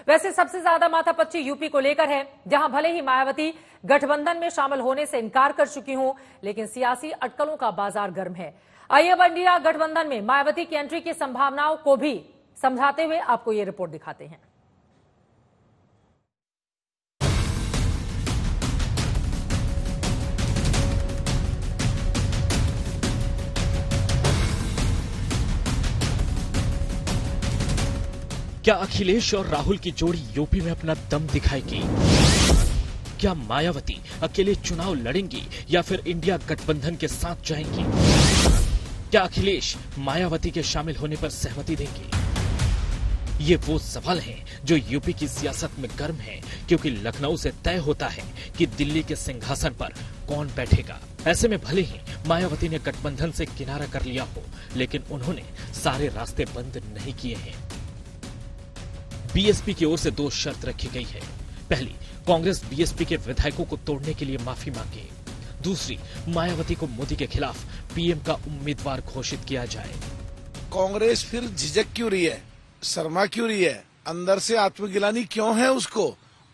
वैसे सबसे ज्यादा माथापच्ची यूपी को लेकर है, जहां भले ही मायावती गठबंधन में शामिल होने से इनकार कर चुकी हूं, लेकिन सियासी अटकलों का बाजार गर्म है। आइए अब इंडिया गठबंधन में मायावती की एंट्री की संभावनाओं को भी समझाते हुए आपको ये रिपोर्ट दिखाते हैं। क्या अखिलेश और राहुल की जोड़ी यूपी में अपना दम दिखाएगी? क्या मायावती अकेले चुनाव लड़ेंगी या फिर इंडिया गठबंधन के साथ जाएंगी? क्या अखिलेश मायावती के शामिल होने पर सहमति देंगे? ये वो सवाल हैं जो यूपी की सियासत में गर्म है, क्योंकि लखनऊ से तय होता है कि दिल्ली के सिंहासन पर कौन बैठेगा। ऐसे में भले ही मायावती ने गठबंधन से किनारा कर लिया हो, लेकिन उन्होंने सारे रास्ते बंद नहीं किए हैं। बीएसपी की ओर से दो शर्त रखी गई है। पहली, कांग्रेस बीएसपी के विधायकों को तोड़ने के लिए माफी मांगे। दूसरी, मायावती को मोदी के खिलाफ पीएम का उम्मीदवार घोषित किया जाए। कांग्रेस फिर झिझक क्यों रही है, शर्मा क्यों रही है, अंदर से आत्मगिलानी क्यों है उसको?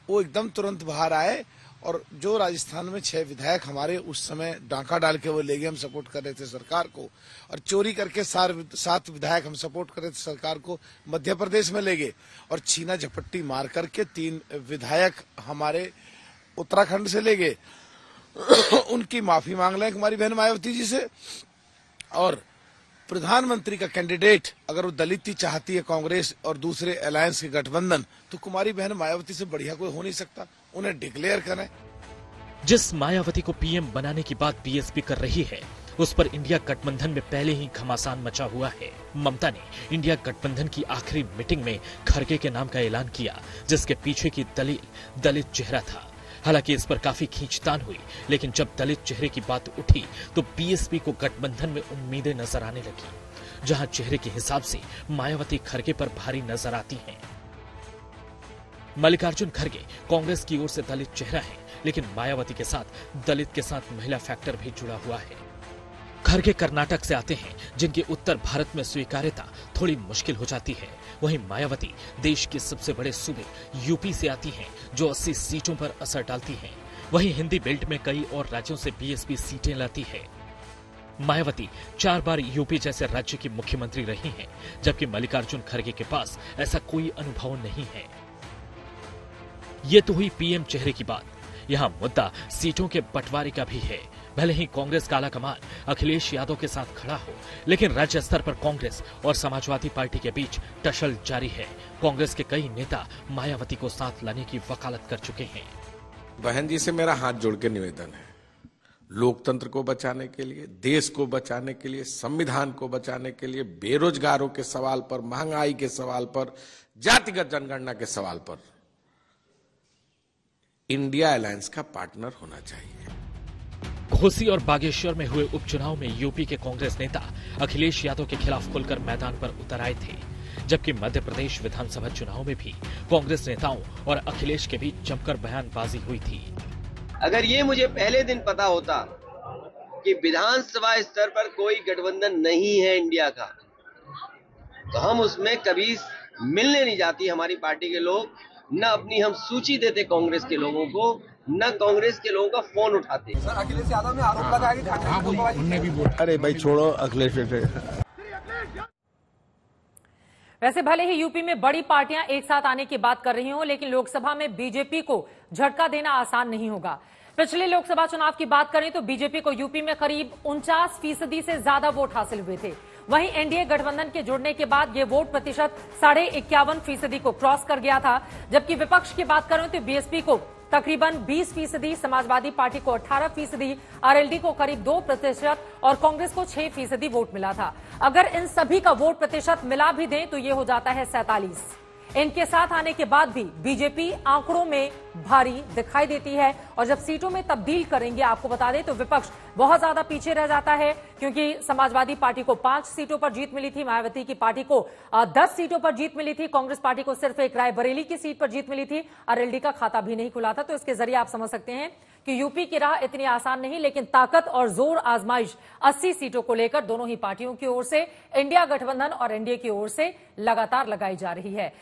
वो एकदम तुरंत बाहर आए और जो राजस्थान में 6 विधायक हमारे उस समय डांका डाल के वो ले गए, हम सपोर्ट कर रहे थे सरकार को, और चोरी करके 7 विधायक हम सपोर्ट कर रहे थे सरकार को, मध्य प्रदेश में ले गए, और छीना झपट्टी मार करके 3 विधायक हमारे उत्तराखंड से ले गए। उनकी माफी मांग लें कुमारी बहन मायावती जी से। और प्रधानमंत्री का कैंडिडेट अगर वो दलित ही चाहती है कांग्रेस और दूसरे अलायंस के गठबंधन, तो कुमारी बहन मायावती से बढ़िया कोई हो नहीं सकता। उन्हें डिक्लेयर करें। जिस मायावती को पीएम बनाने की बात बीएसपी कर रही है, उस पर इंडिया गठबंधन में पहले ही घमासान मचा हुआ है। ममता ने इंडिया गठबंधन की आखिरी मीटिंग में खड़गे के नाम का ऐलान किया, जिसके पीछे की दलील दलित चेहरा था। हालांकि इस पर काफी खींचतान हुई, लेकिन जब दलित चेहरे की बात उठी तो बीएसपी को गठबंधन में उम्मीदें नजर आने लगी, जहां चेहरे के हिसाब से मायावती खड़गे पर भारी नजर आती हैं। मल्लिकार्जुन खड़गे कांग्रेस की ओर से दलित चेहरा है, लेकिन मायावती के साथ दलित के साथ महिला फैक्टर भी जुड़ा हुआ है। खड़गे कर्नाटक से आते हैं, जिनकी उत्तर भारत में स्वीकार्यता थोड़ी मुश्किल हो जाती है। वहीं मायावती देश के सबसे बड़े सूबे यूपी से आती हैं, जो 80 सीटों पर असर डालती हैं। वहीं हिंदी बेल्ट में कई और राज्यों से बीएसपी सीटें लाती है। मायावती 4 बार यूपी जैसे राज्य की मुख्यमंत्री रही हैं, जबकि मल्लिकार्जुन खड़गे के पास ऐसा कोई अनुभव नहीं है। ये तो हुई पीएम चेहरे की बात। यहाँ मुद्दा सीटों के बंटवारे का भी है। भले ही कांग्रेस का आलाकमान अखिलेश यादव के साथ खड़ा हो, लेकिन राज्य स्तर पर कांग्रेस और समाजवादी पार्टी के बीच टसल जारी है। कांग्रेस के कई नेता मायावती को साथ लाने की वकालत कर चुके हैं। बहन जी से मेरा हाथ जोड़ के निवेदन है, लोकतंत्र को बचाने के लिए, देश को बचाने के लिए, संविधान को बचाने के लिए, बेरोजगारों के सवाल पर, महंगाई के सवाल पर, जातिगत जनगणना के सवाल पर इंडिया अलायंस का पार्टनर होना चाहिए। घोसी और बागेश्वर में हुए उपचुनाव में यूपी के कांग्रेस नेता अखिलेश यादव के खिलाफ खुलकर मैदान पर उतर आए थे, जबकि मध्य प्रदेश विधानसभा चुनाव में भी कांग्रेस नेताओं और अखिलेश के बीच जमकर बयानबाजी हुई थी। अगर ये मुझे पहले दिन पता होता कि विधानसभा स्तर पर कोई गठबंधन नहीं है इंडिया का, तो हम उसमें कभी मिलने नहीं जाती हमारी पार्टी के लोग, न अपनी हम सूची देते कांग्रेस के लोगों को, न कांग्रेस के लोगों का फोन उठाते। सर, अखिलेश यादव ने आरोप लगाया कि अरे भाई छोड़ो अखिलेश। वैसे भले ही यूपी में बड़ी पार्टियां एक साथ आने की बात कर रही हों, लेकिन लोकसभा में बीजेपी को झटका देना आसान नहीं होगा। पिछले लोकसभा चुनाव की बात करें तो बीजेपी को यूपी में करीब 49% से ज्यादा वोट हासिल हुए थे। वहीं एनडीए गठबंधन के जुड़ने के बाद ये वोट प्रतिशत 51.5% को क्रॉस कर गया था। जबकि विपक्ष की बात करें तो बीएसपी को तकरीबन 20%, समाजवादी पार्टी को 18%, आरएलडी को करीब 2% और कांग्रेस को 6% वोट मिला था। अगर इन सभी का वोट प्रतिशत मिला भी दें तो ये हो जाता है 47। इनके साथ आने के बाद भी बीजेपी आंकड़ों में भारी दिखाई देती है, और जब सीटों में तब्दील करेंगे आपको बता दें तो विपक्ष बहुत ज्यादा पीछे रह जाता है, क्योंकि समाजवादी पार्टी को 5 सीटों पर जीत मिली थी, मायावती की पार्टी को 10 सीटों पर जीत मिली थी, कांग्रेस पार्टी को सिर्फ एक रायबरेली की सीट पर जीत मिली थी, आरएलडी का खाता भी नहीं खुला था। तो इसके जरिए आप समझ सकते हैं कि यूपी की राह इतनी आसान नहीं, लेकिन ताकत और जोर आजमाइश 80 सीटों को लेकर दोनों ही पार्टियों की ओर से, इंडिया गठबंधन और एनडीए की ओर से लगातार लगाई जा रही है।